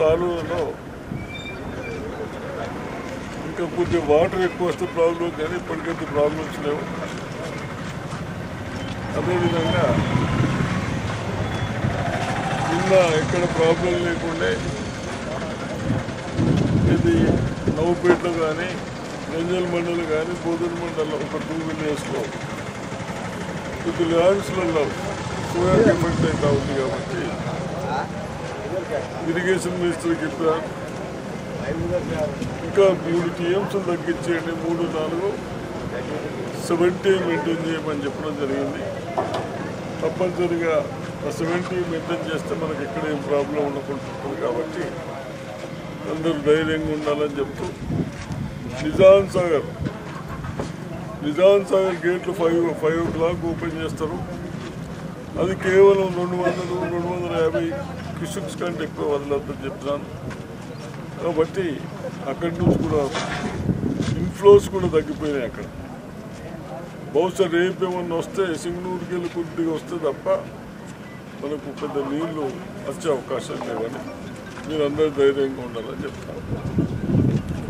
సాలువలో ఇంకా కొద్దిగా వాటర్ ఎక్కువ వస్తే ప్రాబ్లం, కానీ ఇప్పటికైతే ప్రాబ్లమ్స్ లేవు. అదేవిధంగా నిన్న ఎక్కడ ప్రాబ్లం లేకుండే ఇది నవ్వుపేటలో కానీ, రంజల్ మండలి కానీ, బోధన మండలం ఒక 2 విలేజ్లో కొద్ది ల్యాండ్స్లలో సోయాకి ఎఫెక్ట్ అవుతా ఉంది. కాబట్టి ఇరిగేషన్ మినిస్టర్కి చెప్పారు, ఇంకా 3 TMs తగ్గించేయండి, 3, 4, 70 మెయింటైన్ చేయమని చెప్పడం జరిగింది. తప్పనిసరిగా 70 మెయింటైన్ చేస్తే మనకి ఎక్కడ ఏం ప్రాబ్లం ఉండకుంటుంది. కాబట్టి అందరూ ధైర్యంగా ఉండాలని చెప్తూ నిజాం సాగర్ గేట్లు 5 o'clock ఓపెన్ చేస్తారు. అది కేవలం 200-250 క్యూసెక్స్ కంటే ఎక్కువ వదలొద్దని చెప్తున్నాను. కాబట్టి అక్కడి నుంచి కూడా ఇన్ఫ్లోస్ కూడా తగ్గిపోయినాయి. అక్కడ బహుశా రేపు ఏమన్నా వస్తే సింగనూరుకి వెళ్ళి కొద్దిగా వస్తే తప్ప మనకు పెద్ద నీళ్లు వచ్చే అవకాశం లేవని మీరు అందరూ ధైర్యంగా ఉండాలని చెప్తాను.